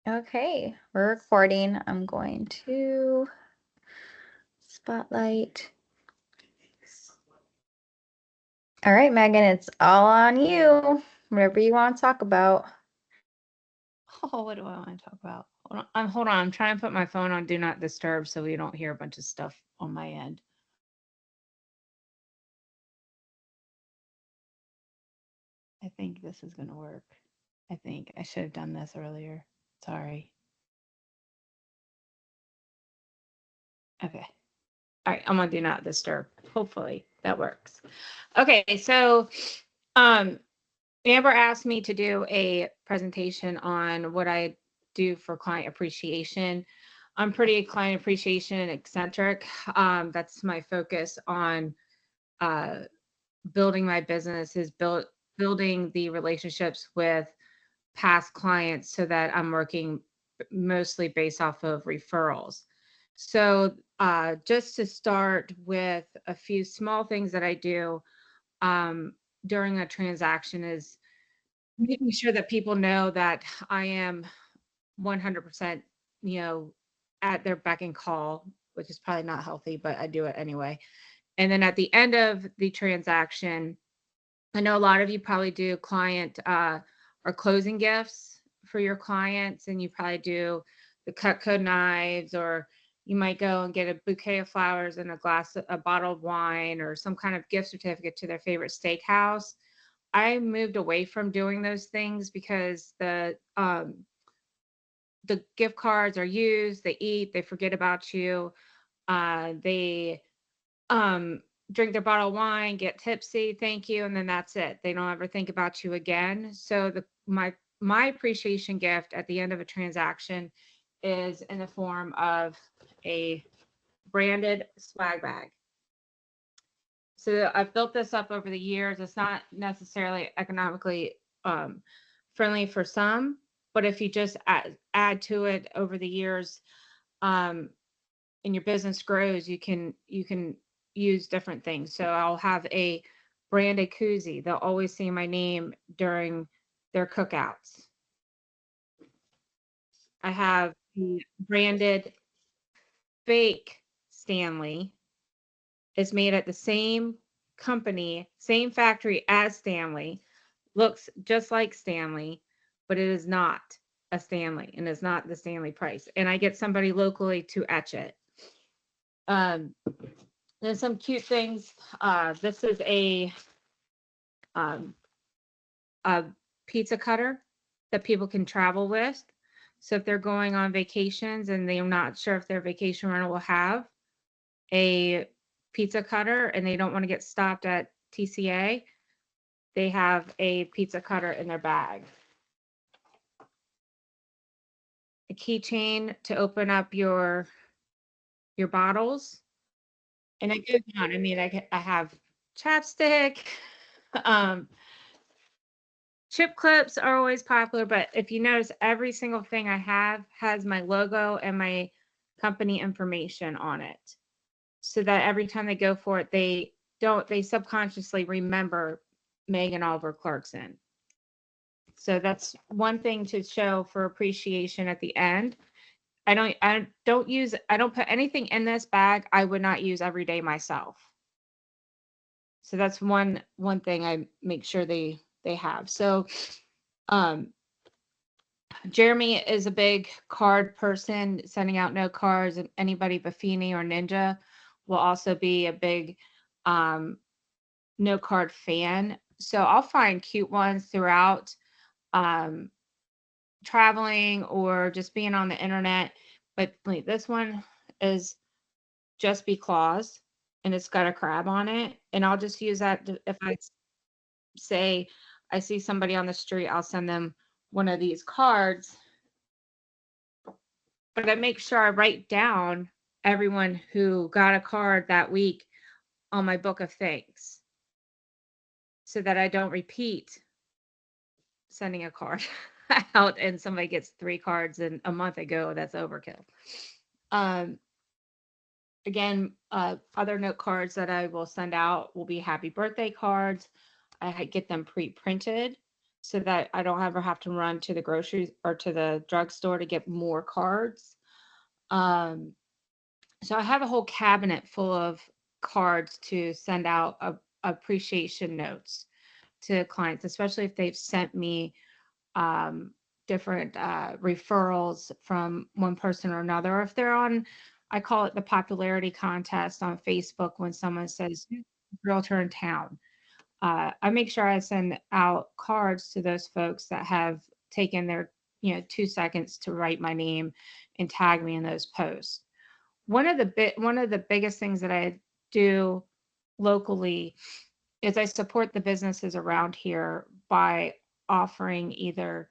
Okay, we're recording. I'm going to spotlight. All right, Megan, it's all on you. Whatever you want to talk about. Oh, what do I want to talk about? Hold on. I'm trying to put my phone on Do Not Disturb so we don't hear a bunch of stuff on my end. I think this is going to work. I think I should have done this earlier. Sorry. Okay. All right. I'm on Do Not Disturb. Hopefully that works. Okay. So, um, Amber asked me to do a presentation on what I do for client appreciation. I'm pretty client appreciation eccentric. That's my focus on uh, building my business is building the relationships with past clients so that I'm working mostly based off of referrals. So, just to start with a few small things that I do um, during a transaction is making sure that people know that I am 100%, you know, at their beck and call, which is probably not healthy, but I do it anyway. And then at the end of the transaction, I know a lot of you probably do client or closing gifts for your clients, and you probably do the Cutco knives, or you might go and get a bouquet of flowers and a bottle of wine, or some kind of gift certificate to their favorite steakhouse. I moved away from doing those things because the gift cards are used, they eat, they forget about you, they um drink their bottle of wine, get tipsy, thank you, and then that's it. They don't ever think about you again. So my appreciation gift at the end of a transaction is in the form of a branded swag bag. So I've built this up over the years. It's not necessarily economically um, friendly for some, but if you just add to it over the years, um, and your business grows, you can use different things. So I'll have a branded koozie. They'll always see my name during their cookouts. I have the branded fake Stanley. It's made at the same company, same factory as Stanley, looks just like Stanley, but it is not a Stanley and is not the Stanley price. And I get somebody locally to etch it. Um, there's some cute things. This is um, a pizza cutter that people can travel with. So if they're going on vacations and they're not sure if their vacation rental will have a pizza cutter and they don't want to get stopped at TCA, they have a pizza cutter in their bag. A keychain to open up your bottles, and it goes on. I mean, I have chapstick. Um, chip clips are always popular, but if you notice, every single thing I have has my logo and my company information on it, so that every time they go for it, they subconsciously remember Meghan Oliver Clarkson. So that's one thing to show for appreciation at the end. I don't put anything in this bag I would not use every day myself. So that's one thing I make sure they have. So um Jeremy is a big card person, sending out note cards, and anybody Buffini or Ninja will also be a big um note card fan. So I'll find cute ones throughout um traveling or just being on the internet. But like, this one is Just Be Claus, and it's got a crab on it. And I'll just use that if I say I see somebody on the street, I'll send them one of these cards. But I make sure I write down everyone who got a card that week on my book of thanks so that I don't repeat sending a card out and somebody gets 3 cards in a month ago. That's overkill. Um, Again, other note cards that I will send out will be happy birthday cards. I get them pre-printed. so that I don't ever have to run to the groceries or to the drugstore to get more cards. Um, so I have a whole cabinet full of cards to send out appreciation notes to clients, especially if they've sent me um, different referrals from one person or another. Or if they're on, I call it the popularity contest on Facebook when someone says, "Who's the realtor in town?" I make sure I send out cards to those folks that have taken their 2 seconds to write my name and tag me in those posts. One of the biggest things that I do locally is I support the businesses around here by offering either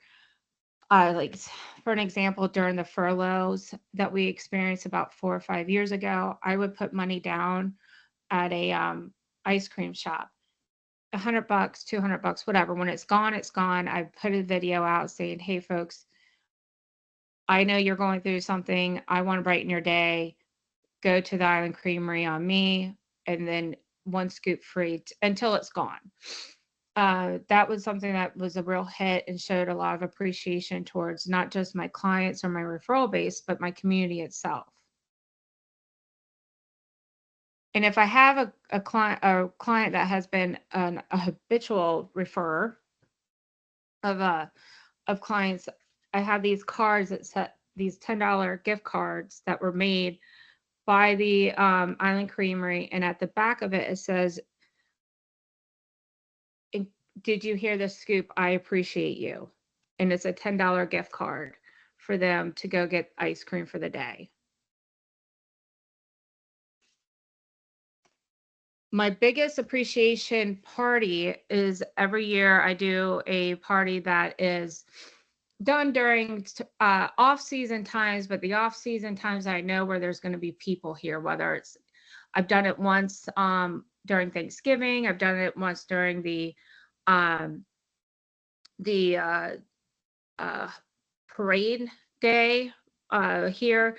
like for an example, during the furloughs that we experienced about 4 or 5 years ago, I would put money down at a ice cream shop, $100, $200, whatever. When it's gone, it's gone. I put a video out saying, "Hey, folks, I know you're going through something. I want to brighten your day. Go to the Island Creamery on me, and then one scoop free until it's gone." That was something that was a real hit and showed a lot of appreciation towards not just my clients or my referral base, but my community itself. And if I have a client that has been a habitual referrer of clients, I have these cards that set these $10 gift cards that were made by the Island Creamery, and at the back of it, it says, "In- Did you hear the scoop? I appreciate you." And it's a $10 gift card for them to go get ice cream for the day. My biggest appreciation party is every year I do a party that is done during off season times, but the off season times I know where there's going to be people here, whether it's I've done it once during Thanksgiving, I've done it once during um, the uh, parade day here.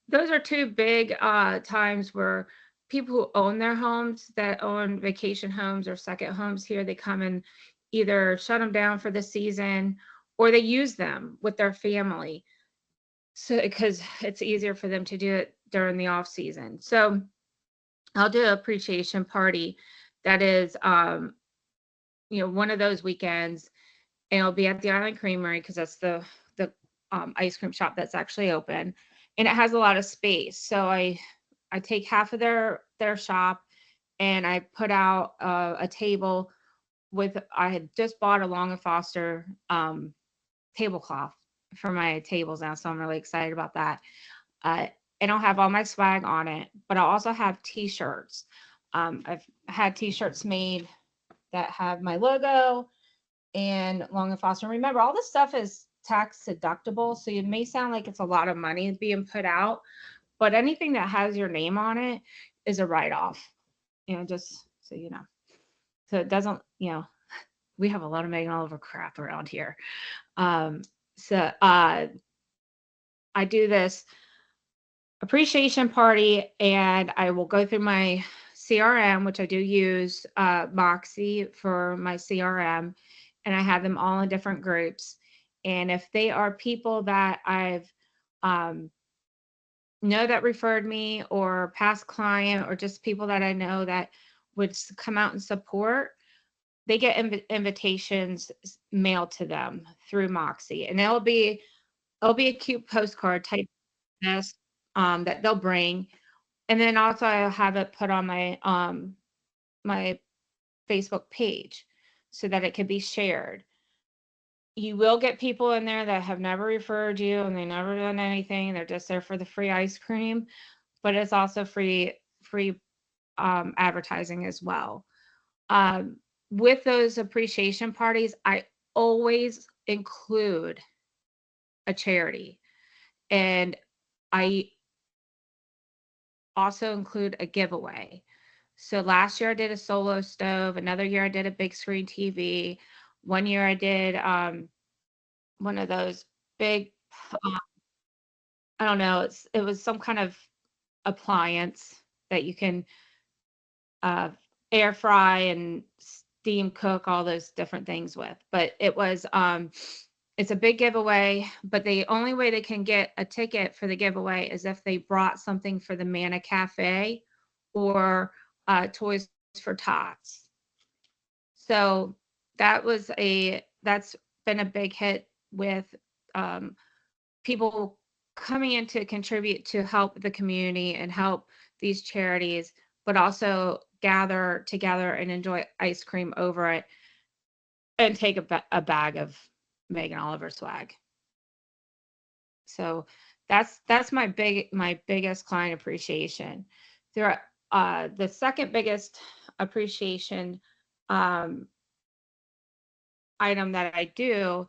Those are two big times where people who own their homes, that own vacation homes or second homes here, they come and either shut them down for the season or they use them with their family. So because it's easier for them to do it during the off season. So I'll do an appreciation party that is one of those weekends, and it'll be at the Island Creamery because that's the ice cream shop that's actually open, and it has a lot of space. So I take half of their shop, and I put out a table with. I had just bought a Long and Foster tablecloth for my tables now, so I'm really excited about that. Uh, and I'll have all my swag on it, but I'll also have T-shirts. I've had T-shirts made that have my logo and Long and Foster. Remember, all this stuff is tax deductible, so it may sound like it's a lot of money being put out, but anything that has your name on it is a write-off. Just so you know. So it doesn't, we have a lot of Meghan Oliver crap around here. Um, so I do this appreciation party, and I will go through my CRM, which I do use Moxie for my CRM, and I have them all in different groups. And if they are people that I've um, know that referred me, or past client, or just people that I know that would come out and support, they get invitations mailed to them through Moxie, and it'll be a cute postcard type this that they'll bring, and then also I'll have it put on my Facebook page so that it can be shared. You will get people in there that have never referred you and they never done anything. They're just there for the free ice cream, but it's also free advertising as well. Um, with those appreciation parties, I always include a charity, and I also include a giveaway. So last year I did a solo stove. Another year I did a big screen TV. One year I did one of those big, uh, I don't know, it was some kind of appliance that you can uh, air fry and steam cook, all those different things with. But it was it's a big giveaway, but the only way they can get a ticket for the giveaway is if they brought something for the Manna Cafe or Toys for Tots. So that's been a big hit with um, people coming in to contribute to help the community and help these charities, but also gather together and enjoy ice cream over it and take a bag of Megan Oliver swag. So that's my biggest client appreciation. There the second biggest appreciation um, item that I do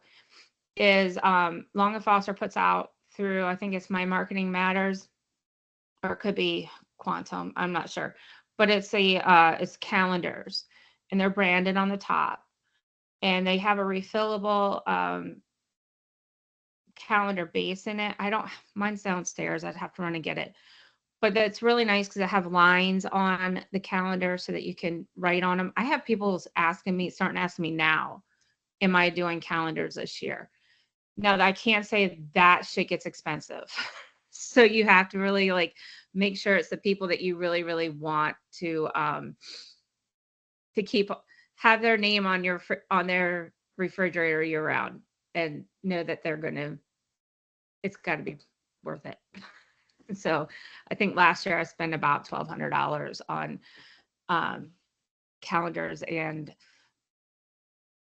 is Long and Foster puts out through, I think it's My Marketing Matters, or it could be Quantum, I'm not sure, but it's calendars, and they're branded on the top, and they have a refillable calendar base in it. I don't, mine's downstairs. I'd have to run and get it. But that's really nice because I have lines on the calendar so that you can write on them. I have people starting asking me now, am I doing calendars this year? Now, I can't say that shit gets expensive. So you have to really like make sure it's the people that you really, really want to keep have their name on on their refrigerator year round, and know that it's got to be worth it. So I think last year I spent about $1,200 on um, calendars, and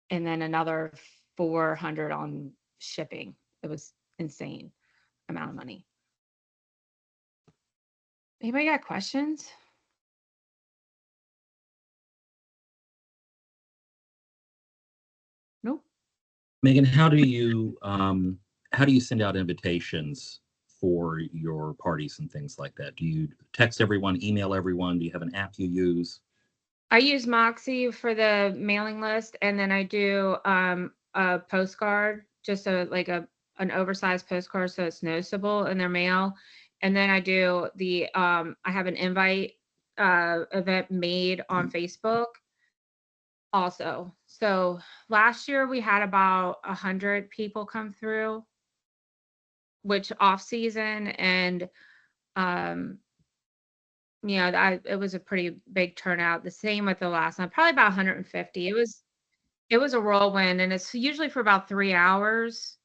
then another 400 on shipping. It was insane amount of money. Anybody got questions? Nope. Megan, how do you send out invitations for your parties and things like that? Do you text everyone, email everyone? Do you have an app you use? I use Moxie for the mailing list, and then I do a postcard, just an oversized postcard so it's noticeable in their mail. And then I do I have an invite event made on Facebook also. So last year we had about 100 people come through, which off season, and um it was a pretty big turnout. The same with the last one, probably about 150. It was a whirlwind, and it's usually for about 3 hours.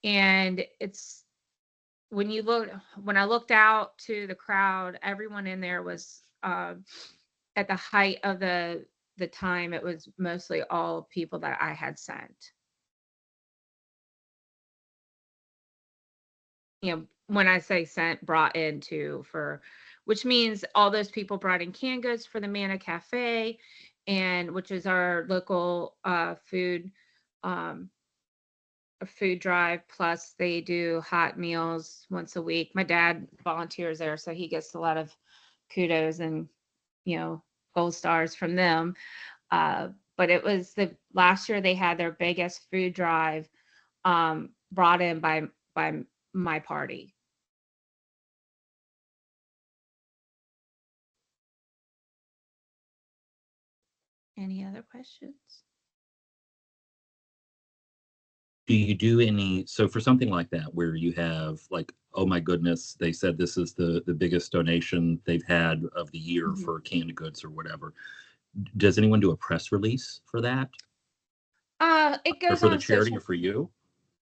And it's when I looked out to the crowd, everyone in there was at the height of the time. It was mostly all people that I had sent. When I say sent, brought into for, which means all those people brought in canned goods for the Manna Cafe, and which is our local food drive. Plus they do hot meals once a week. My dad volunteers there, so he gets a lot of kudos and gold stars from them. But it was the last year they had their biggest food drive brought in by my party. Any other questions? Do you do so for something like that where you have like, oh my goodness, they said this is the biggest donation they've had of the year Mhm. for canned goods or whatever. Does anyone do a press release for that? It Or goes for the on charity social. or for you?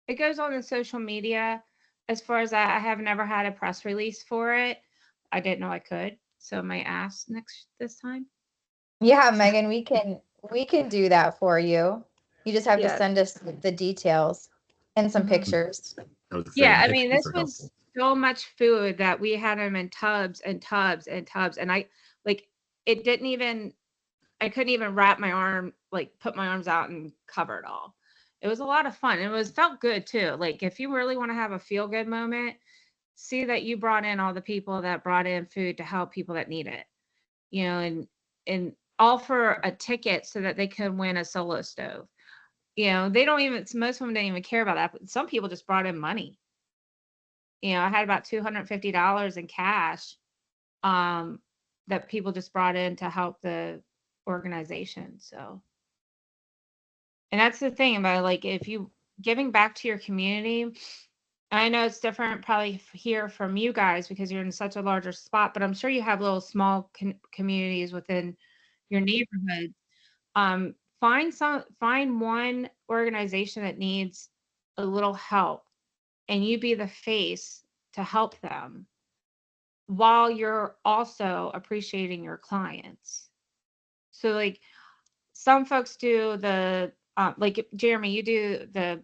It goes on the social media. As far as I have never had a press release for it. I didn't know I could, so I might ask this time. Yeah, Megan, we can do that for you. You just have to Yeah. send us the details and some Mhm. pictures. I was Yeah, saying I mean, pictures this are helpful. was so much food that we had them in tubs and tubs and tubs, and like it didn't even I couldn't even put my arms out and cover it all. It was a lot of fun. Felt good too. Like if you really want to have a feel good moment, see that you brought in all the people that brought in food to help people that need it, and all for a ticket so that they could win a solo stove. They don't even, most of them didn't even care about that, but some people just brought in money. I had about $250 in cash um, that people just brought in to help the organization. So And that's the thing about like if you giving back to your community. I know it's different probably here from you guys because you're in such a larger spot, but I'm sure you have little small communities within your neighborhood. Find one organization that needs a little help, and you be the face to help them while you're also appreciating your clients. So like some folks do the like Jeremy, you do the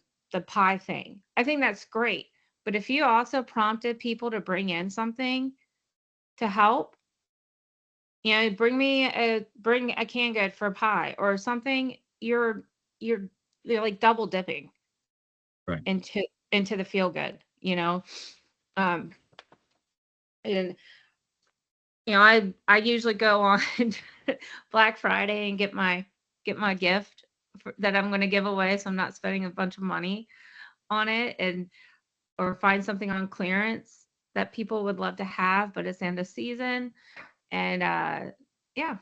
pie thing. I think that's great. But if you also prompted people to bring in something to help, bring a canned good for pie or something, you're like double dipping Right. into the feel good, Um and I usually go on Black Friday and get my gift that I'm going to give away, so I'm not spending a bunch of money on it, and or find something on clearance that people would love to have, but it's end of season, and yeah,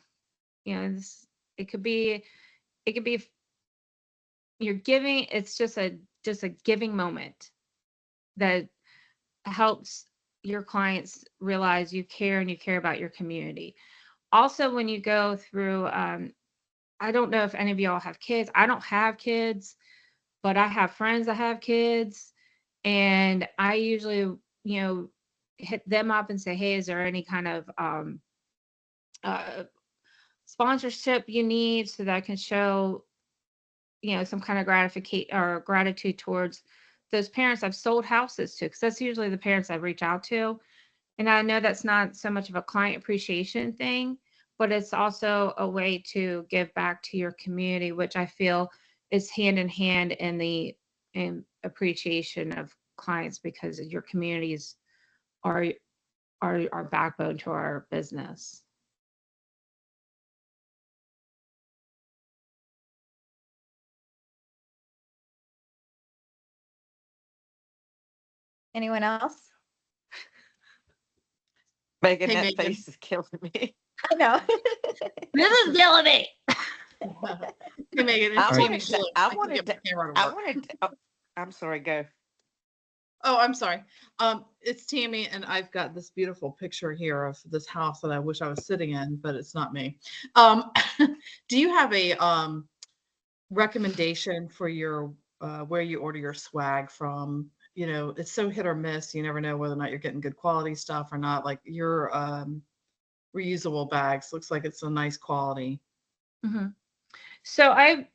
it could be it could be you're giving. It's just a giving moment that helps your clients realize you care and you care about your community. Also, when you go through, I don't know if any of y'all have kids. I don't have kids, but I have friends that have kids. And I usually, hit them up and say, hey, is there any kind of uh, sponsorship you need so that I can show, some kind of gratification or gratitude towards those parents I've sold houses to? Because that's usually the parents I reach out to. And I know that's not so much of a client appreciation thing, but it's also a way to give back to your community, which I feel is hand in hand in the appreciation of clients because your communities are our backbone to our business. Anyone else? Megan, Hey, that Megan. face is killing me. I know. This is killing me. Hey, Megan, I it's Tammy. Tammy. wanted to, Look, I I can wanted get my to, camera to I work. wanted to, oh, I'm sorry, go. Oh, I'm sorry. It's Tammy, and I've got this beautiful picture here of this house that I wish I was sitting in, but it's not me. Um, do you have a recommendation for your where you order your swag from? It's so hit or miss. You never know whether or not you're getting good quality stuff or not. Like your reusable bags looks like it's a nice quality. hmm So I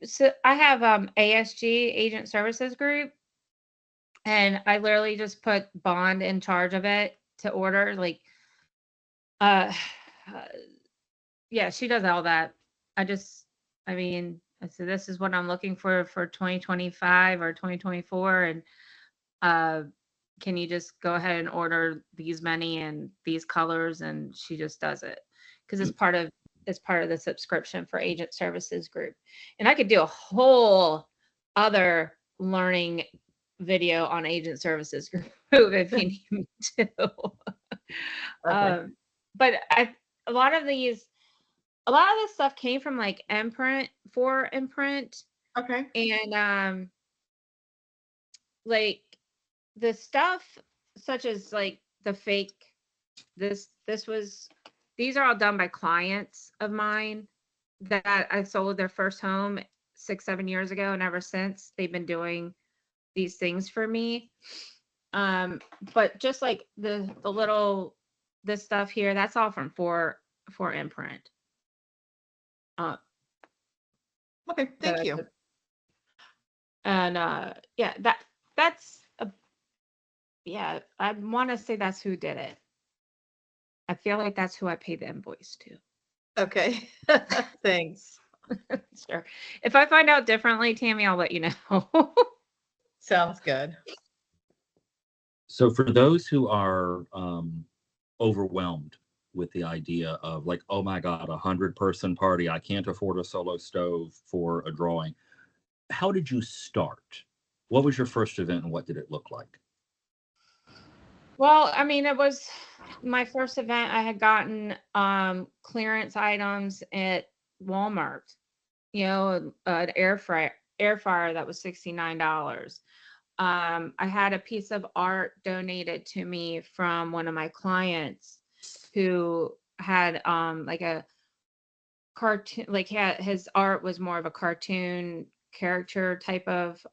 have ASG Agent Services Group, and I literally just put Bond in charge of it to order. Like, uh, yeah, she does all that. I mean, I said this is what I'm looking for 2025 or 2024, and uh, can you just go ahead and order these many and these colors, and she just does it because it's part of the subscription for Agent Services Group. And I could do a whole other learning video on Agent Services Group if you need me to. Okay. But a lot of these a lot of this stuff came from like imprint for imprint, Okay. and like the stuff such as like the fake this was these are all done by clients of mine that I sold their first home 6-7 years ago, and ever since they've been doing these things for me. But just like the little this stuff here, that's all from for imprint. uh Okay. Thank you. the, and yeah, that's a yeah, I want to say that's who did it. I feel like that's who I paid the invoice to. Okay. Thanks. Sure. If I find out differently, Tammy, I'll let you know. Sounds good. So for those who are overwhelmed with the idea of like, oh my God, 100-person party, I can't afford a solo stove for a drawing. How did you start? What was your first event and what did it look like? Well, I mean, it was my first event. I had gotten clearance items at Walmart, an air fryer that was $69. I had a piece of art donated to me from one of my clients who had like a cartoon, like his art was more of a cartoon character type of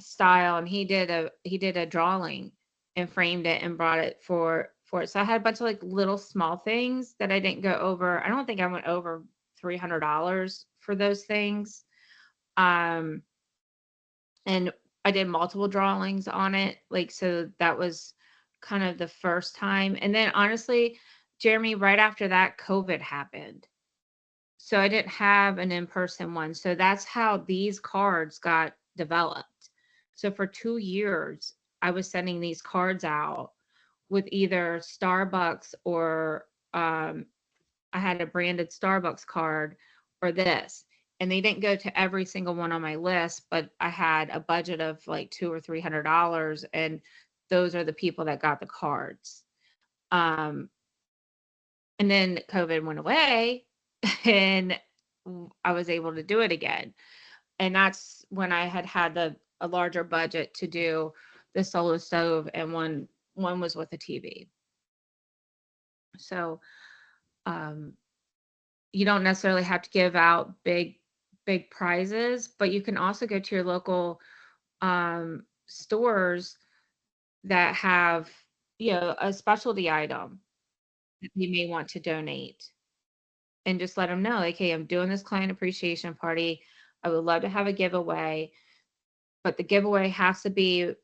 style, and he did a drawing and framed it and brought it for it. So I had a bunch of like little small things that I didn't go over. I don't think I went over $300 for those things. Um and I did multiple drawings on it. Like, so that was kind of the first time. And then honestly, Jeremy, right after that, COVID happened. So I didn't have an in-person one. So that's how these cards got developed. So for 2 years, I was sending these cards out with either Starbucks or I had a branded Starbucks card or this. And they didn't go to every single one on my list, but I had a budget of like $200 or $300, and those are the people that got the cards. Um, and then COVID went away, and I was able to do it again. And that's when I had a larger budget to do the solo stove, and one was with a TV. So um, you don't necessarily have to give out big prizes, but you can also go to your local stores that have, a specialty item that you may want to donate, and just let them know, like, hey, I'm doing this client appreciation party. I would love to have a giveaway, but the giveaway has to be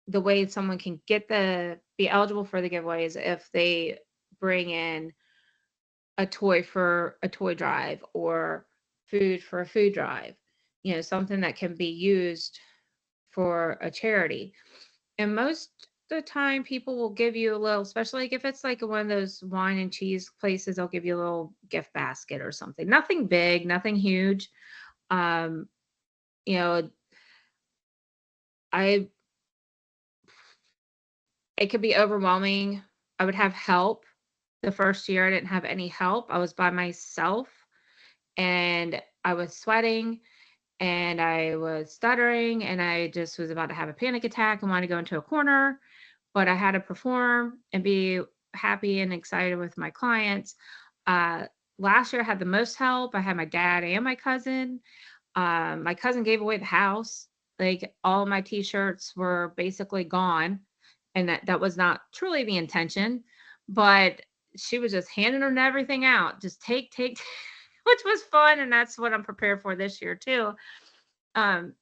the way someone can be eligible for the giveaway is if they bring in a toy for a toy drive or food for a food drive, something that can be used for a charity. And most of the time, people will give you a little, especially like if it's like one of those wine and cheese places, they'll give you a little gift basket or something. Nothing big, nothing huge. Um, you know, I it could be overwhelming. I would have help. The first year, I didn't have any help. I was by myself, and I was sweating, and I was stuttering, and I just was about to have a panic attack and want to go into a corner, but I had to perform and be happy and excited with my clients. Uh, Last year, I had the most help. I had my dad and my cousin. My cousin gave away the house. Like, all my t-shirts were basically gone, and that was not truly the intention, but she was just handing them everything out. Just take, which was fun, and that's what I'm prepared for this year too. Um,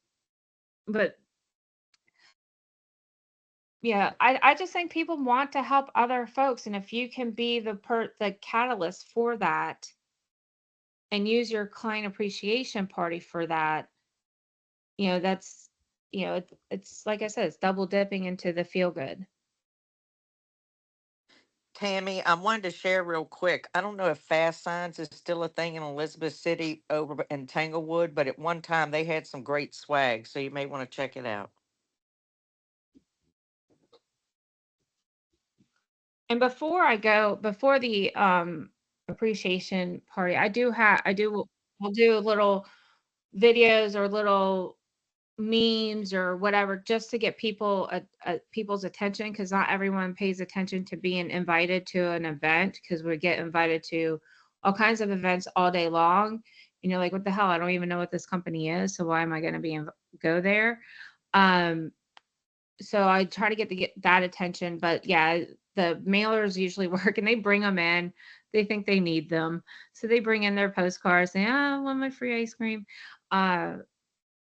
but yeah, I just think people want to help other folks, and if you can be the catalyst for that and use your client appreciation party for that, that's it's like I said, it's double dipping into the feel good. Tammy, I wanted to share real quick. I don't know if fast signs is still a thing in Elizabeth City over in Tanglewood, but at one time they had some great swag, so you may want to check it out. And before the appreciation party, I'll do little videos or little memes or whatever, just to get people's attention, because not everyone pays attention to being invited to an event, because we get invited to all kinds of events all day long, and you're like, what the hell, I don't even know what this company is, so why am I going to go there? um so I try to get that attention, but yeah, the mailers usually work, and they bring them in. They think they need them, so they bring in their postcards saying, I want my free ice cream. uh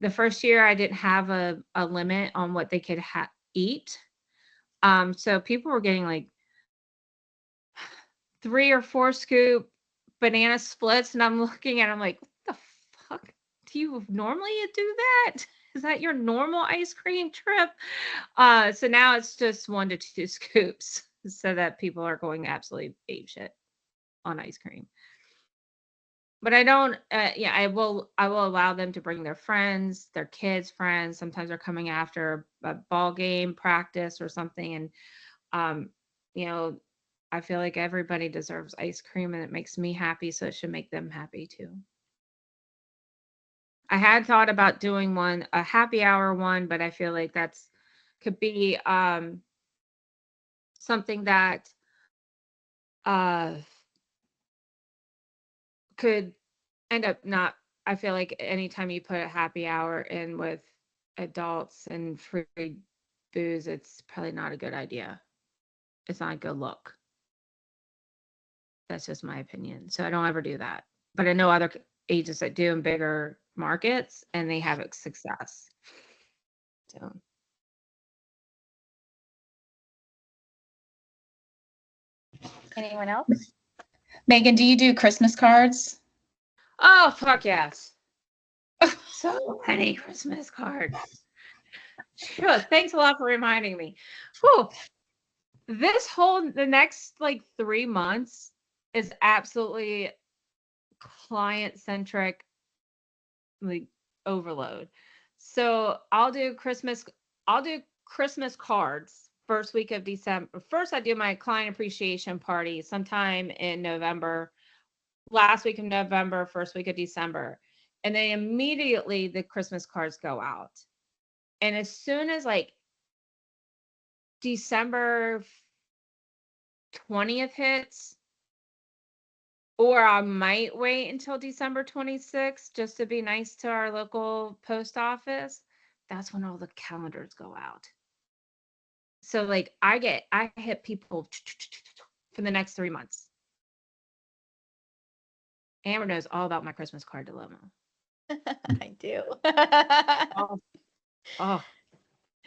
the first year, I didn't have a limit on what they could eat. So people were getting like 3 or 4 scoop banana splits, and I'm looking at them like, what the fuck? Do you normally do that? Is that your normal ice cream trip? So now it's just 1 to 2 scoops, so that people are going absolutely apeshit on ice cream. But I don't, yeah, I will allow them to bring their friends, their kids' friends. Sometimes they're coming after a ball game practice or something. And, um, you know, I feel like everybody deserves ice cream, and it makes me happy. So it should make them happy too. I had thought about doing a happy hour one, but I feel like could be something that uh could end up not. I feel like anytime you put a happy hour in with adults and free booze, it's probably not a good idea. It's not a good look. That's just my opinion. So I don't ever do that. But I know other agents that do in bigger markets and they have success. So Anyone else? Megan, do you do Christmas cards? oh fuck yes. So many Christmas cards. Sure. Thanks a lot for reminding me. Whew. The next like 3 months is absolutely client centric, like overload. So I'll do Christmas cards first week of December. First I do my client appreciation party sometime in November, last week of November, first week of December. And then immediately the Christmas cards go out. And as soon as like December 20th hits, or I might wait until December 26th just to be nice to our local post office. That's when all the calendars go out. So like I hit people for the next 3 months. Amber knows all about my Christmas card dilemma. I do. Oh,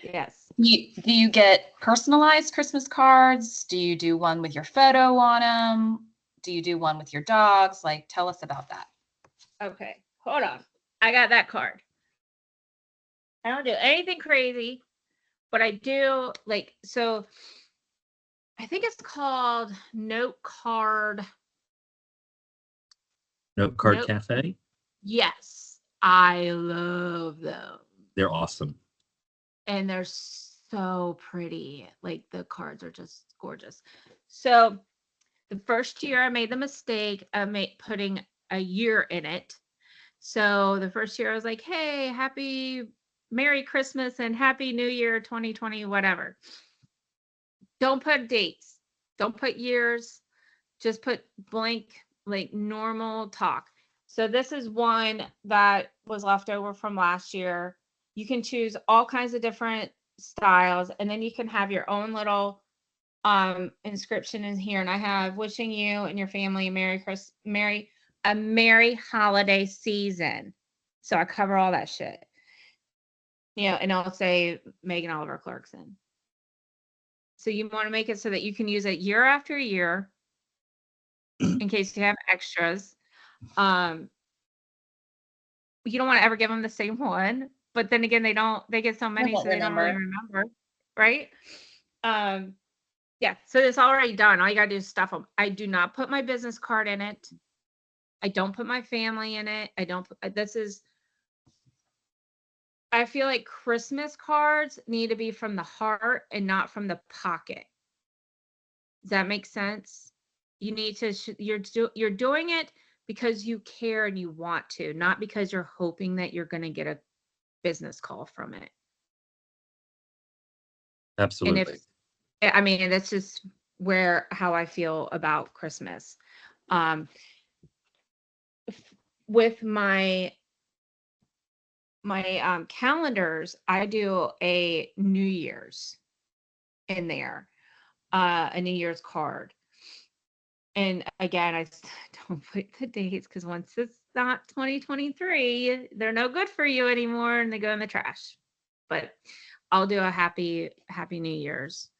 yes. Do you get personalized Christmas cards? Do you do one with your photo on them? Do you do one with your dogs? Like, tell us about that. Okay, hold on. I got that card. I don't do anything crazy, but I do like, so I think it's called Note Card. Note Card Note. Cafe. Yes, I love them. They're awesome. And they're so pretty. Like the cards are just gorgeous. So the first year I made the mistake of putting a year in it. So the first year I was like, hey, Merry Christmas and Happy New Year 2020, whatever. Don't put dates. Don't put years. Just put blank, like normal talk. So this is one that was left over from last year. You can choose all kinds of different styles, and then you can have your own little inscription in here. And I have wishing you and your family a merry holiday season. So I cover all that shit. You know, and I'll say Meghan Oliver Clarkson. So you want to make it so that you can use it year after year in case you have extras. You don't want to ever give them the same one, but then again, they get so many, so they don't really remember, right? Yeah, so it's already done. All you gotta do is stuff them. I do not put my business card in it. I don't put my family in it. I feel like Christmas cards need to be from the heart and not from the pocket. Does that make sense? You need to, you're doing it because you care and you want to, not because you're hoping that you're going to get a business call from it. Absolutely. And I mean, that's just how I feel about Christmas. With my calendars, I do a New Year's in there, a New Year's card. And again, I don't put the dates because once it's not 2023, they're no good for you anymore and they go in the trash. But I'll do a happy New Year's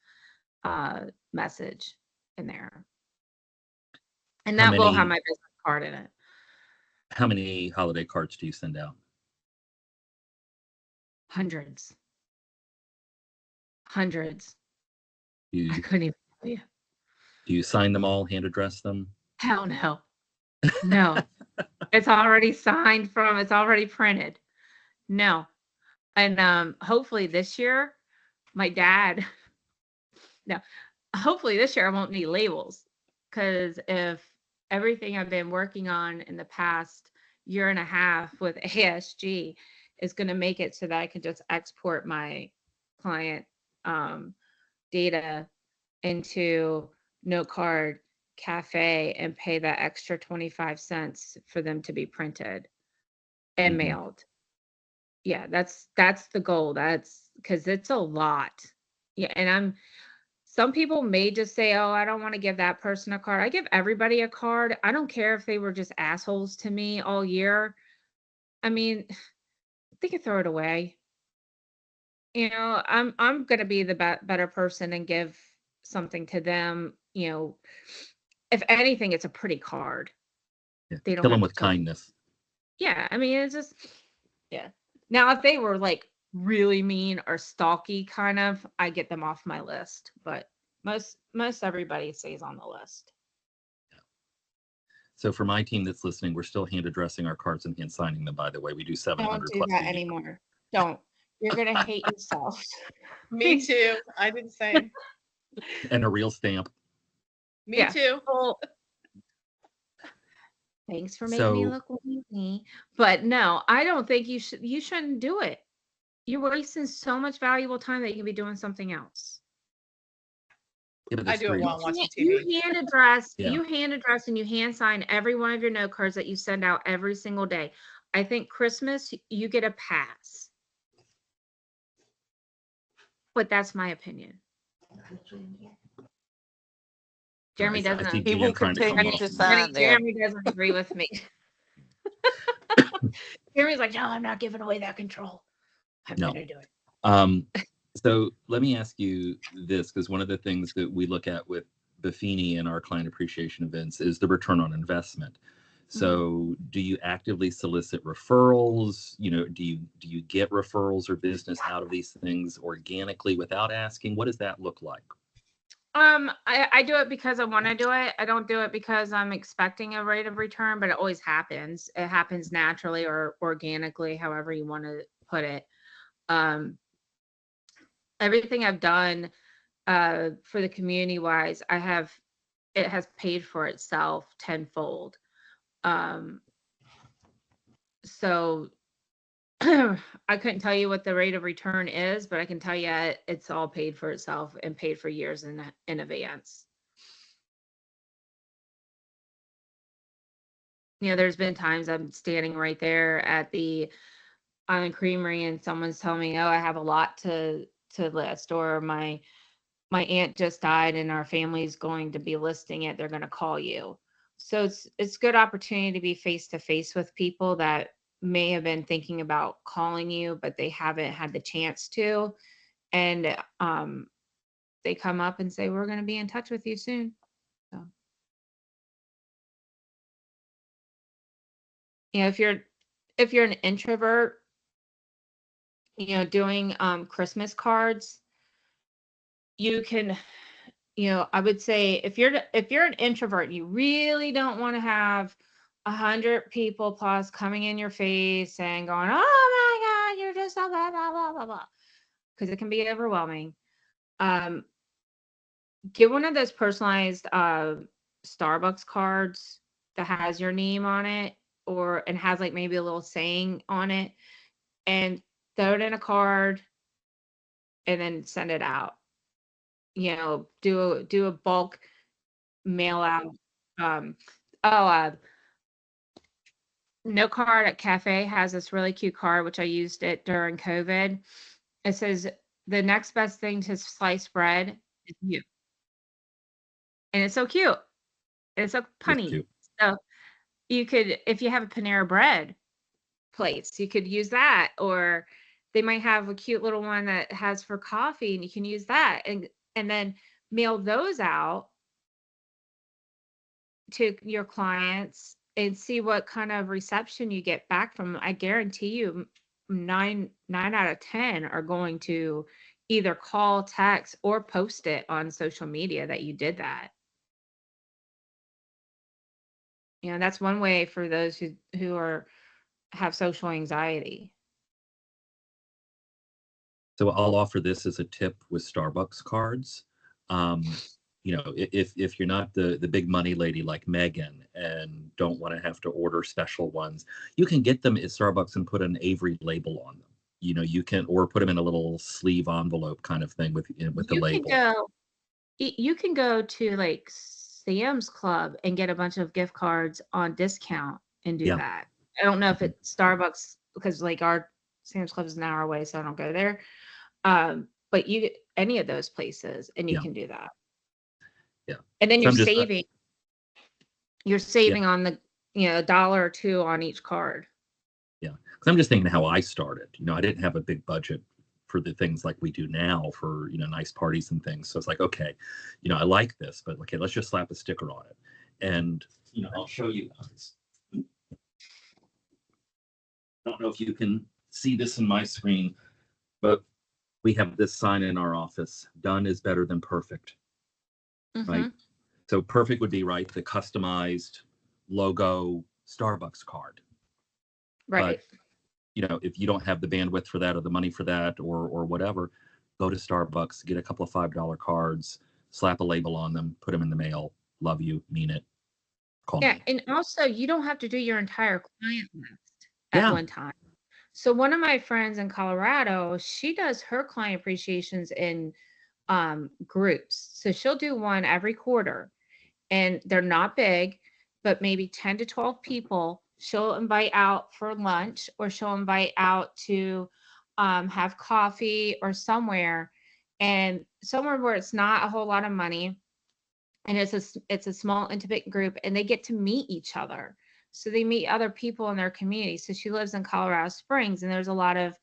message in there. And that will have my business card in it. How many holiday cards do you send out? Hundreds. I couldn't even tell you. Do you sign them all, hand address them? Hell no. No. It's already signed it's already printed. No. And hopefully this year, hopefully this year I won't need labels. Because if everything I've been working on in the past year and a half with ASG is going to make it so that I can just export my client data into Note Card Cafe and pay that extra 25 cents for them to be printed and Mhm. mailed. Yeah, that's the goal. That's because it's a lot. Yeah, and some people may just say, "Oh, I don't want to give that person a card." I give everybody a card. I don't care if they were just assholes to me all year. I mean, they can throw it away. I'm gonna be the better person and give something to them. If anything, it's a pretty card. Yeah. They don't Kill them have to with go. kindness. Yeah, I mean, it's just yeah. Now, if they were like really mean or stalky, kind of, I get them off my list. But most everybody stays on the list. So for my team that's listening, we're still hand addressing our cards and hand signing them, by the way. We do Don't 700 do plus that a year. anymore. Don't. You're gonna hate yourself. Me too. I did the same. And a real stamp. Me Yeah. too. Well, thanks for making me So look lazy. But no, I don't think you shouldn't do it. You're wasting so much valuable time that you can be doing something else. yeah, but I there's do it three. while I'm watching You TV. hand address, Yeah. you hand address and you hand sign every one of your note cards that you send out every single day. I think Christmas you get a pass. But that's my opinion. Jeremy I doesn't see He will Jan trying to come continue off to the mic. sign them. Jeremy doesn't agree with me. Jeremy's like, no, I'm not giving away that control. I'm No. gonna do it. So let me ask you this, because one of the things that we look at with Buffini and our client appreciation events is the return on investment. So do you actively solicit referrals? Do you get referrals or business out of these things organically without asking? What does that look like? I do it because I want to do it. I don't do it because I'm expecting a rate of return, but it always happens. It happens naturally or organically, however you want to put it. Um, Everything I've done for the community wise, it has paid for itself tenfold. Um, so I couldn't tell you what the rate of return is, but I can tell you it's all paid for itself and paid for years in advance. There's been times I'm standing right there at the Island Creamery and someone's telling me, "Oh, I have a lot to list," or my aunt just died and our family's going to be listing it. They're going to call you. So it's good opportunity to be face to face with people that may have been thinking about calling you, but they haven't had the chance to. And they come up and say, "We're going to be in touch with you soon." So, if you're an introvert, doing Christmas cards, you can, I would say if you're an introvert, you really don't want to have 100 people plus coming in your face and going, "Oh my God, you're just blah blah blah blah blah blah," because it can be overwhelming. Um, get one of those personalized Starbucks cards that has your name on it, and has like maybe a little saying on it, and throw it in a card and then send it out. Do a bulk mail out. Um, oh, No Card at Cafe has this really cute card, which I used it during COVID. It says, "The next best thing to sliced bread is you." And it's so cute. It's so It's punny. cute. So you could, if you have a Panera Bread place, you could use that. Or they might have a cute little one that has for coffee and you can use that and then mail those out to your clients and see what kind of reception you get back from them. I guarantee you nine out of 10 are going to either call, text, or post it on social media that you did that. That's one way for those who have social anxiety. So I'll offer this as a tip with Starbucks cards. you know, if you're not the big money lady like Meghan and don't want to have to order special ones, you can get them at Starbucks and put an Avery label on them. You know, you can, or put them in a little sleeve envelope kind of thing with the You can label. go, you can go to like Sam's Club and get a bunch of gift cards on discount and do Yeah. that. I don't know if Mhm. it's Starbucks because like our Sam's Club is an hour away, so I don't go there. But you get any of those places and you Yeah. can do that. Yeah. And then So you're I'm just, saving. You're yeah, saving on the, a dollar or two on each card. yeah. Because I'm just thinking how I started. You know, I didn't have a big budget for the things like we do now for, you know, nice parties and things. So it's like, okay, you know, I like this, but okay, let's just slap a sticker on it. And, you know, I'll show you guys. I don't know if you can see this in my screen, but we have this sign in our office: done is better than perfect, right? Mm-hmm. So perfect would be, right, the customized logo Starbucks card. Right. But, you know, if you don't have the bandwidth for that or the money for that or whatever, go to Starbucks, get a couple of $5 cards, slap a label on them, put them in the mail. Love you, mean it, call Yeah. me. And also, you don't have to do your entire client list at Yeah, one time. So one of my friends in Colorado, she does her client appreciations in groups. So she'll do one every quarter, and they're not big, but maybe 10 to 12 people. She'll invite out for lunch, or she'll invite out to have coffee or somewhere, and somewhere where it's not a whole lot of money, and it's a small intimate group, and they get to meet each other, so they meet other people in their community. So she lives in Colorado Springs, and there's a lot of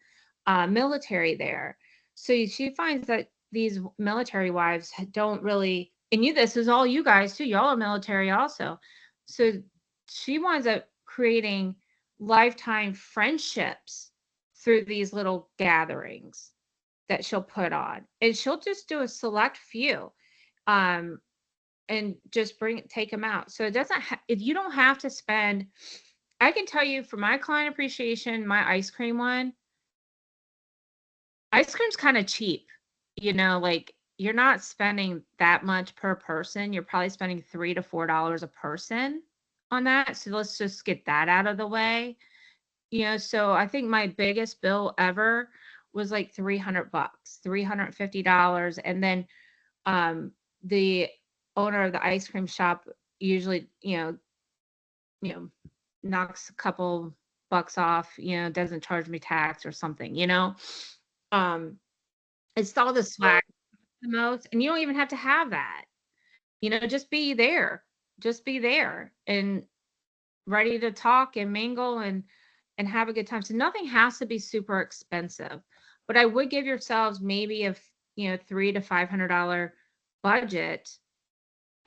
military there. So she finds that these military wives don't really, and you, this is all you guys too, y'all are military also. So she winds up creating lifetime friendships through these little gatherings that she'll put on, and she'll just do a select few. Um, and just take them out. So it doesn't if you don't have to spend. I can tell you for my client appreciation, my ice cream one, ice cream's kind of cheap. Like you're not spending that much per person. You're probably spending $3 to $4 a person on that. So let's just get that out of the way. So I think my biggest bill ever was like $300, $350. And then the owner of the ice cream shop usually, you know, knocks a couple bucks off, doesn't charge me tax or something. Um, it's all the swag the most, and you don't even have to have that. Just be there. Just be there and ready to talk and mingle and have a good time. So nothing has to be super expensive, but I would give yourselves maybe a $300 to $500 budget,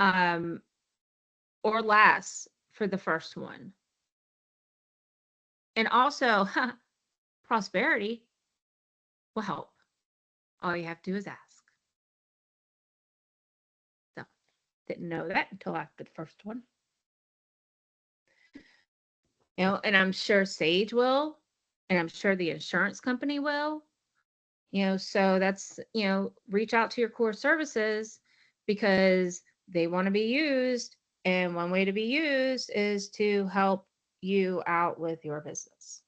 um, or less for the first one. And also, prosperity will help. All you have to do is ask. So, didn't know that until after the first one. And I'm sure Sage will, and I'm sure the insurance company will. So that's, reach out to your core services because they want to be used. And one way to be used is to help you out with your business.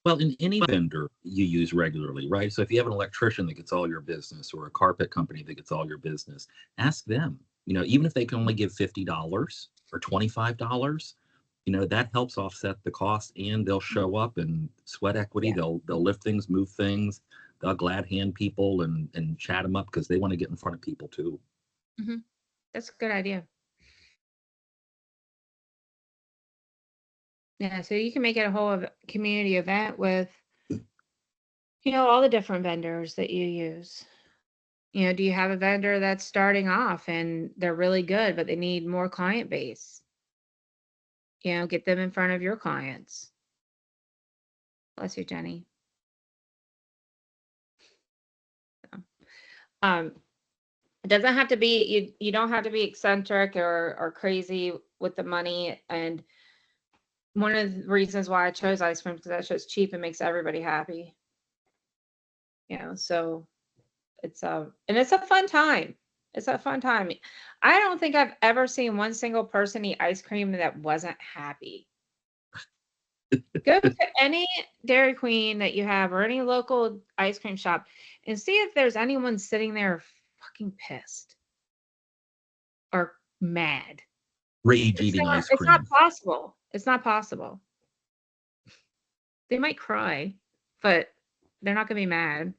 well, in any vendor you use regularly, right? So if you have an electrician that gets all your business, or a carpet company that gets all your business, ask them. You know, even if they can only give $50 or $25, you know, that helps offset the cost, and they'll show up and sweat equity. Yeah. They'll lift things, move things. They'll glad hand people and chat them up because they want to get in front of people too. Mm-hmm. That's a good idea. Yeah, so you can make it a whole community event with, all the different vendors that you use. Do you have a vendor that's starting off and they're really good, but they need more client base? Get them in front of your clients. Bless you, Jenny. So, Um, it doesn't have to be, you don't have to be eccentric or crazy with the money. And one of the reasons why I chose ice cream, because that show's cheap and makes everybody happy. So it's and it's a fun time. It's a fun time. I don't think I've ever seen one single person eat ice cream that wasn't happy. Go to any Dairy Queen that you have or any local ice cream shop and see if there's anyone sitting there fucking pissed or mad. Rage eating ice It's not cream. possible. It's not possible. They might cry, but they're not going to be mad.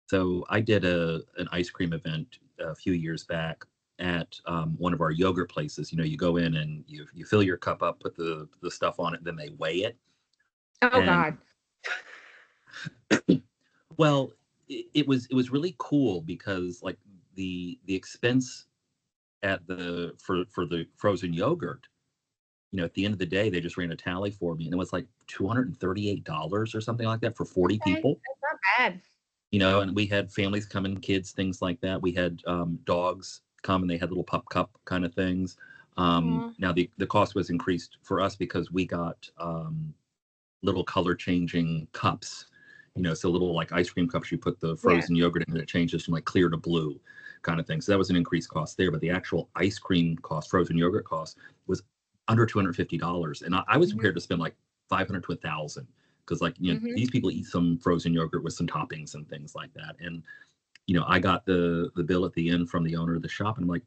So I did an ice cream event a few years back at one of our yogurt places. You know, you go in and you fill your cup up, put the stuff on it, then they weigh it. Oh And God. well, it was really cool because like the expense at the for the frozen yogurt, you know, at the end of the day, they just ran a tally for me, and it was like $238 or something like that for 40 Okay, people. that's not bad. You know, and we had families come in, kids, things like that. We had dogs come and they had little pup cup kind of things. Aw. Now the cost was increased for us because we got little color changing cups, you know, so little like ice cream cups you put the Yeah. frozen yogurt in and it changes from like clear to blue kind of thing. So that was an increased cost there, but the actual ice cream cost, frozen yogurt cost, was under $250. And I was prepared to spend like 500 to 1,000 because like, you know, these people eat some frozen yogurt with some toppings and things like that. And, you know, I got the bill at the end from the owner of the shop and I'm like,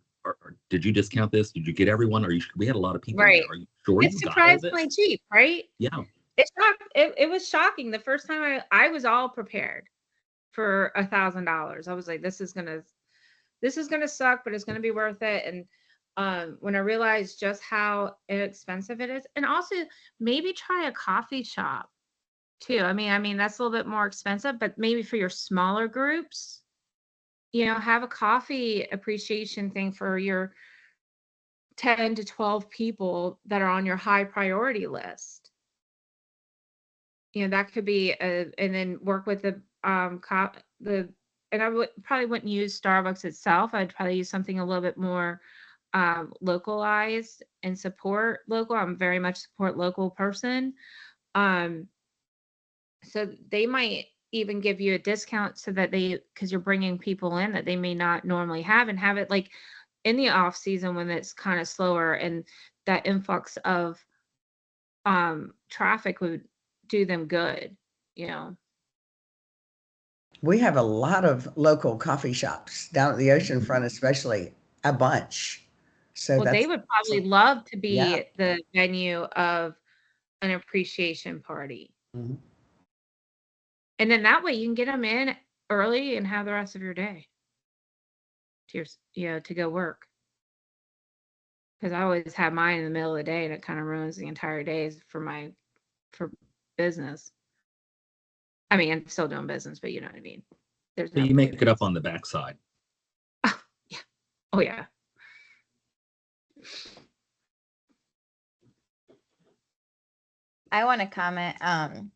did you discount this? Did you get everyone? We had a lot of people Right. there. Are you sure It's you got all surprisingly this? cheap, right? Yeah. It was shocking. The first time I was all prepared for $1,000. I was like, this is gonna suck, but it's gonna be worth it. And when I realized just how inexpensive it is, and also maybe try a coffee shop too. I mean that's a little bit more expensive, but maybe for your smaller groups, you know, have a coffee appreciation thing for your 10 to 12 people that are on your high priority list. You know, that could be and then work with the and I probably wouldn't use Starbucks itself. I'd probably use something a little bit more localized and support local. I'm very much support local person. Um, so they might even give you a discount so that because you're bringing people in that they may not normally have, and have it like in the off season when it's kind of slower and that influx of traffic would do them good, you know. We have a lot of local coffee shops down at the oceanfront, especially a bunch. So Well, they that's would probably love to yeah. be the venue of an appreciation party. Mhm. And then that way you can get them in early and have the rest of your day to to go work. Because I always have mine in the middle of the day and it kind of ruins the entire days for business. I mean, I'm still doing business, but you know what I mean. There's So no you point. make it up on the backside. Yeah. Oh yeah. I want to comment on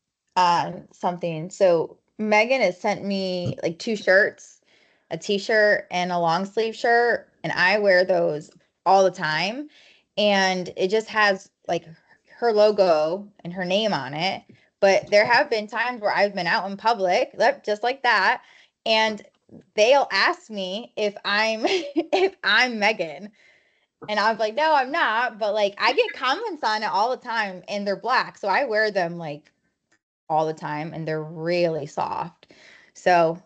something. So Megan has sent me like two shirts, a t-shirt and a long sleeve shirt, and I wear those all the time. And it just has like her logo and her name on it. But there have been times where I've been out in public, just like that, and they'll ask me if I'm if I'm Megan. And I was like, no, I'm not. But like, I get comments on it all the time and they're black. So I wear them like all the time and they're really soft. So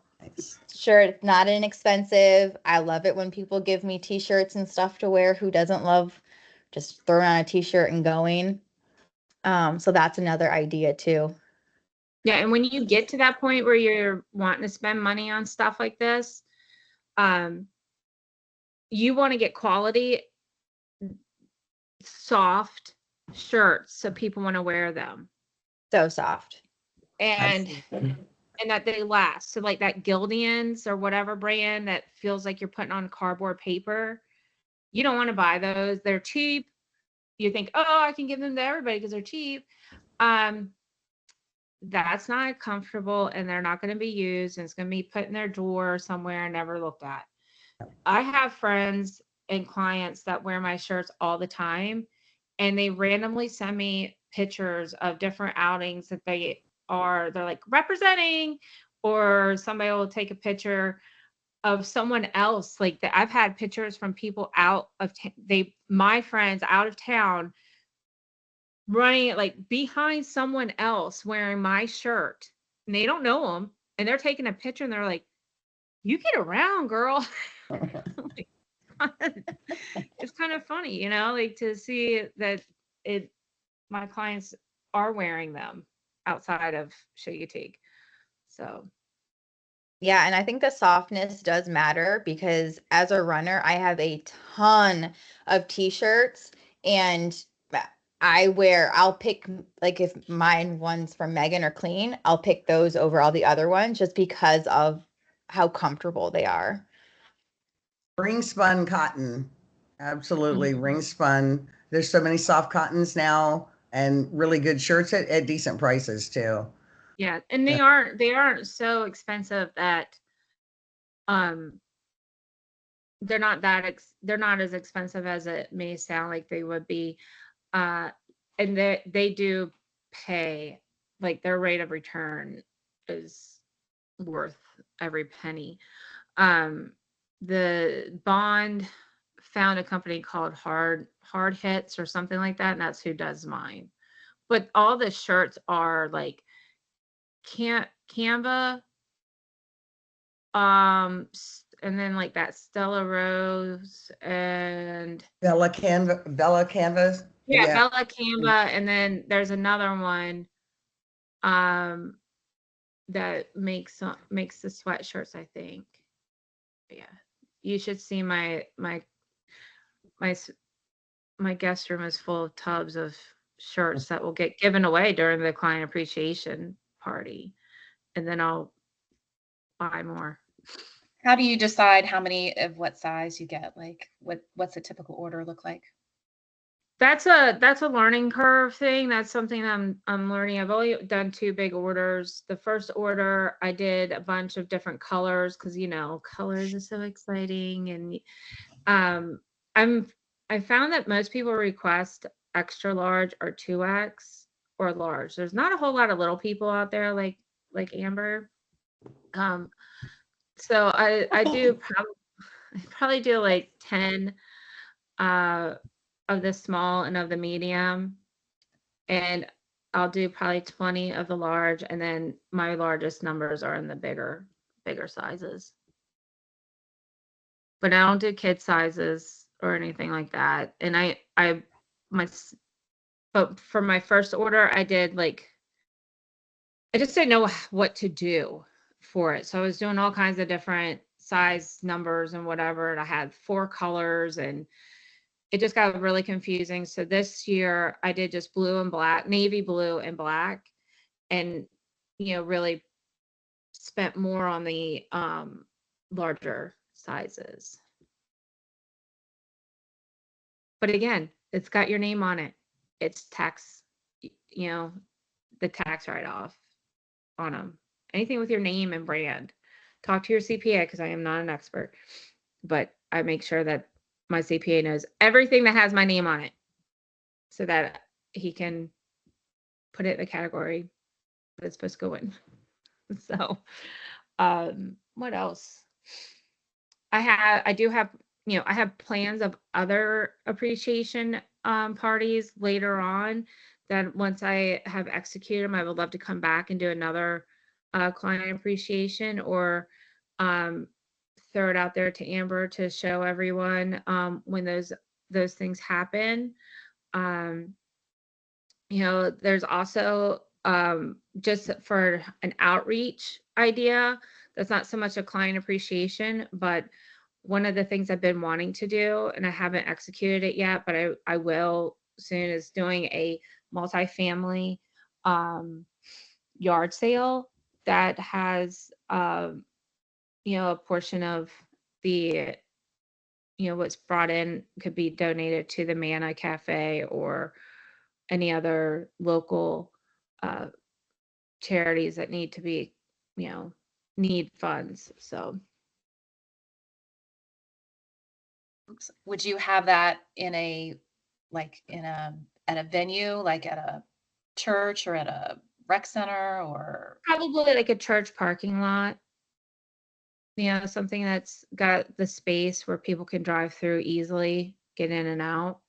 sure, it's not inexpensive. I love it when people give me t-shirts and stuff to wear. Who doesn't love just throwing on a t-shirt and going? So that's another idea too. Yeah, and when you get to that point where you're wanting to spend money on stuff like this, you want to get quality soft shirts so people want to wear them. So soft. And Absolutely. and that they last. So like that Gildan's or whatever brand that feels like you're putting on cardboard paper, you don't want to buy those. They're cheap. You think, oh, I can give them to everybody because they're cheap. That's not comfortable and they're not going to be used and it's going to be put in their drawer somewhere and never looked at. I have friends and clients that wear my shirts all the time and they randomly send me pictures of different outings that they're like representing, or somebody will take a picture of someone else. Like that, I've had pictures from people out of my friends out of town running like behind someone else wearing my shirt, and they don't know them, and they're taking a picture, and they're like, "You get around, girl." Like, it's kind of funny, like to see that my clients are wearing them outside of show you take. So Yeah, and I think the softness does matter because as a runner, I have a ton of t-shirts and I'll pick like if mine ones from Megan are clean, I'll pick those over all the other ones just because of how comfortable they are. Ring spun cotton. Absolutely. Mhm. Ring spun. There's so many soft cottons now and really good shirts at decent prices too. Yeah, and Yeah. they aren't so expensive that um they're not as expensive as it may sound like they would be. Uh and they do pay, like their rate of return is worth every penny. Um the bond found a company called Hard Hits or something like that, and that's who does mine. But all the shirts are like Canva, and then like that Stella Rose, and Bella Canvas. yeah, Yeah. Bella Canva, and then there's another one um that makes the sweatshirts, I think. Yeah. You should see my s- my guest room is full of tubs of shirts that will get given away during the client appreciation party, and then I'll buy more. How do you decide how many of what size you get? Like what's a typical order look like? That's a learning curve thing. That's something I'm learning. I've only done 2 big orders. The first order, I did a bunch of different colors because colors are so exciting. And um I'm I found that most people request extra large or 2X or large. There's not a whole lot of little people out there like Amber. Um so I do probably do like 10 uh of the small and of the medium, and I'll do probably 20 of the large, and then my largest numbers are in the bigger sizes. But I don't do kid sizes or anything like that. And my but for my first order, I just didn't know what to do for it. So I was doing all kinds of different size numbers and whatever, and I had 4 colors, and it just got really confusing. So this year I did just blue and black, navy blue and black, and really spent more on the larger sizes. But again, it's got your name on it. It's tax, the tax write-off on them. Anything with your name and brand. Talk to your CPA because I am not an expert, but I make sure that my CPA knows everything that has my name on it so that he can put it in the category that it's supposed to go in. So, what else? I do have, I have plans of other appreciation parties later on that once I have executed them, I would love to come back and do another client appreciation, or um, throw it out there to Amber to show everyone when those things happen. Um, there's also just for an outreach idea. That's not so much a client appreciation, but one of the things I've been wanting to do, and I haven't executed it yet, but I will soon, is doing a multifamily yard sale that has, a portion of the, what's brought in could be donated to the Manna Cafe or any other local uh, charities that need to be, need funds. So Would you have that in at a venue, like at a church or at a rec center or? probably like a church parking lot. something that's got the space where people can drive through easily, get in and out.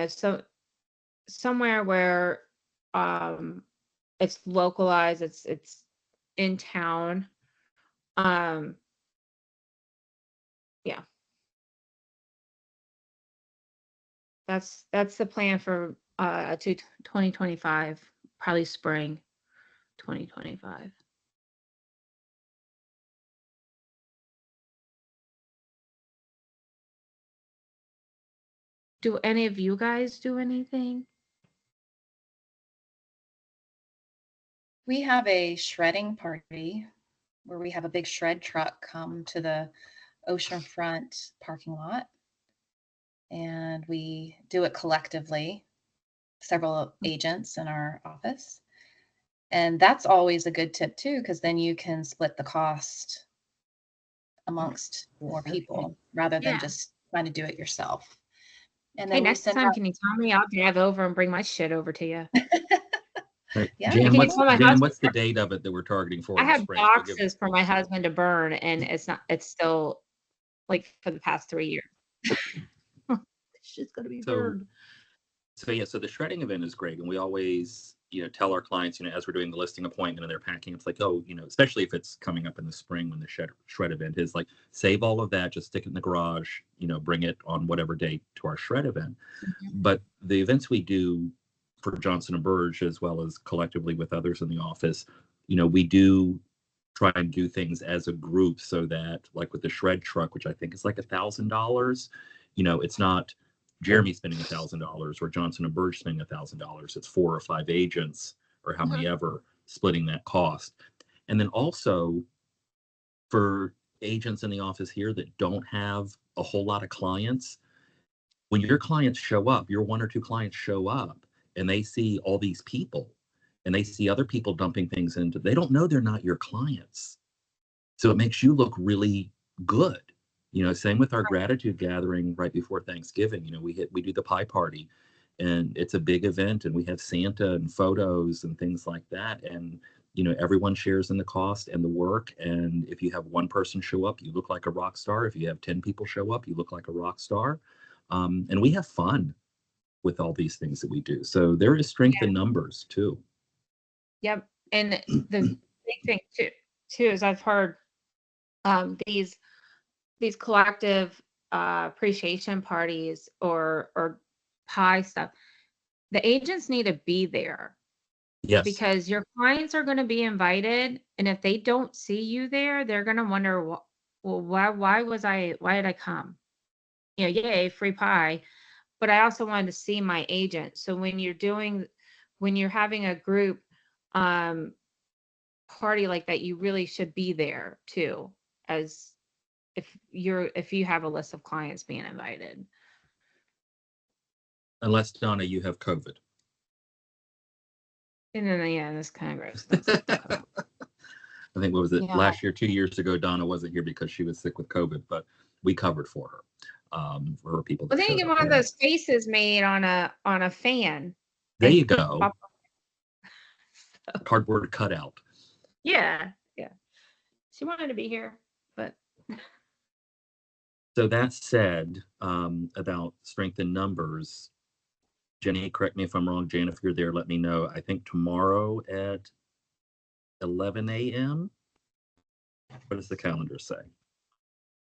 So somewhere where it's localized, it's in town. Yeah. That's the plan for 2025, probably spring 2025. Do any of you guys do anything? We have a shredding party where we have a big shred truck come to the oceanfront parking lot, and we do it collectively, several agents in our office. And that's always a good tip too, because then you can split the cost amongst more people rather than Yeah. just trying to do it yourself. And Hey, then we next send time, out, can you tell me? I'll drive over and bring my shit over to you. Right. yeah, Jan, you Can you can tell my Jan, husband? what's the date of it that we're targeting for I in the have spring? We'll give, boxes for my husband to burn, and it's still like for the past 3 years. It's just gonna be so burned. so the shredding event is great, and we always tell our clients, as we're doing the listing appointment and they're packing, it's like, oh, especially if it's coming up in the spring when the shred event is, like, save all of that, just stick it in the garage, bring it on whatever date to our shred event. But the events we do for Johnson and Burge, as well as collectively with others in the office, we do try and do things as a group, so that, like with the shred truck, which I think is like $1,000, it's not Jeremy spending $1,000 or Johnson and Burge spending $1,000. It's 4 or 5 agents, or how many ever, splitting that cost. And then also, for agents in the office here that don't have a whole lot of clients, when your clients show up, your 1 or 2 clients show up, and they see all these people, and they see other people dumping things into, they don't know they're not your clients. So it makes you look really good. Same with our gratitude gathering right before Thanksgiving. We do the pie party, and it's a big event, and we have Santa and photos and things like that. And everyone shares in the cost and the work. And if you have 1 person show up, you look like a rock star. If you have 10 people show up, you look like a rock star. And we have fun with all these things that we do. So there is strength in numbers too. Yep. And the big thing too is I've heard these collective appreciation parties or pie stuff. The agents need to be there, Yes. because your clients are going to be invited, and if they don't see you there, they're going to wonder, well, why did I come? Yay, free pie. But I also wanted to see my agent. So when you're having a group party like that, you really should be there too, as if you have a list of clients being invited. Unless, Donna, you have COVID. And then that's kind of gross. I think, what was it, Yeah. last year, 2 years ago, Donna wasn't here because she was sick with COVID, but we covered for her, for her people. Well, then you get one of those faces made on a fan. There you go. Cardboard cutout. Yeah. She wanted to be here, but. So that said, about strength in numbers, Jenny, correct me if I'm wrong. Jan, if you're there, let me know. I think tomorrow at 11 a.m. What does the calendar say?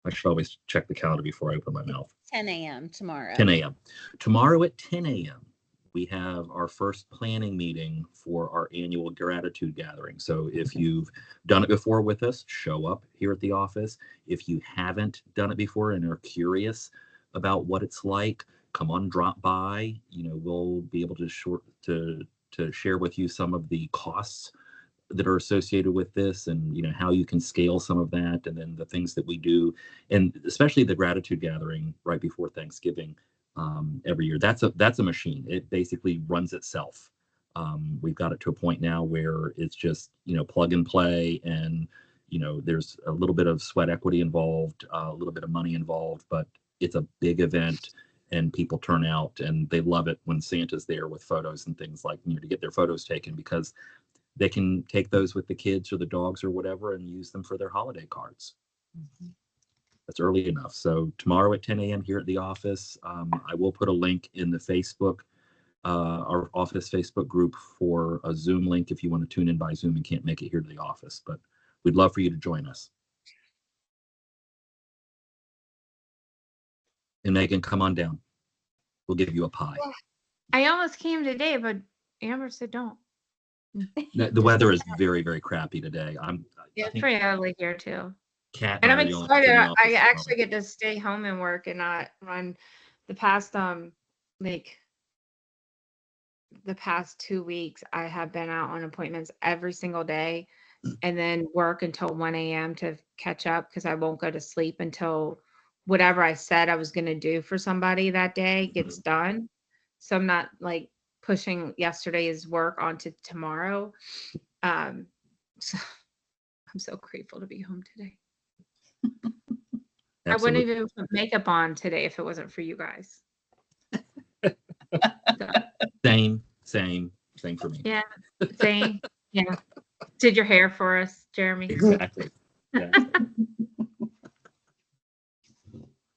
I should always check the calendar before I open my mouth. 10 a.m. tomorrow. 10 a.m. Tomorrow at 10 a.m. we have our first planning meeting for our annual gratitude gathering. So if you've done it before with us, show up here at the office. If you haven't done it before and are curious about what it's like, come on, drop by. We'll be able to share with you some of the costs that are associated with this, and how you can scale some of that, and then the things that we do, and especially the gratitude gathering right before Thanksgiving every year. That's a machine. It basically runs itself. We've got it to a point now where it's just plug and play, and there's a little bit of sweat equity involved, a little bit of money involved, but it's a big event, and people turn out, and they love it when Santa's there with photos and things, like to get their photos taken, because they can take those with the kids or the dogs or whatever and use them for their holiday cards. That's early enough. So tomorrow at 10 a.m. here at the office, I will put a link in the Facebook, our office Facebook group for a Zoom link if you want to tune in by Zoom and can't make it here to the office. But we'd love for you to join us. And Megan, come on down. We'll give you a pie. I almost came today, but Amber said don't. The weather is very, very crappy today. I It's think pretty ugly here too. Kat And and I'm I are the only ones in excited. the office I tomorrow. actually get to stay home and work and not run. The past like the past 2 weeks, I have been out on appointments every single day, and then work until 1 a.m. to catch up because I won't go to sleep until whatever I said I was going to do for somebody that day gets done. So I'm not like pushing yesterday's work onto tomorrow. So I'm so grateful to be home today. I wouldn't Absolutely. even put makeup on today if it wasn't for you guys. Same for me. Yeah, same. Yeah. Did your hair for us, Jeremy. Exactly.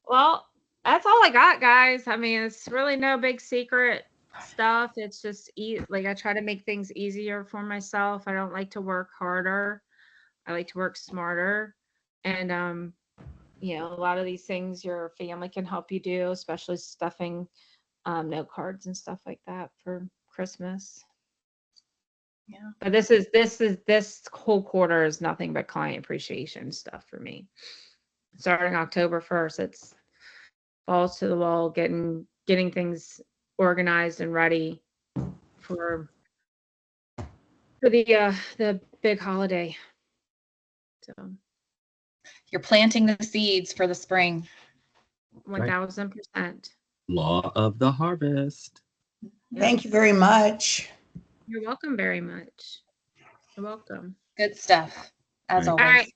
Well, that's all I got, guys. I mean, it's really no big secret stuff. It's just like I try to make things easier for myself. I don't like to work harder. I like to work smarter. And a lot of these things your family can help you do, especially stuffing note cards and stuff like that for Christmas. Yeah. But this whole quarter is nothing but client appreciation stuff for me. Starting October 1st, it's balls to the wall, getting things organized and ready for the big holiday. So You're planting the seeds for the spring. 1000%. Law of the harvest. Thank you very much. You're welcome very much. You're welcome. Good stuff, as Right. always. All right.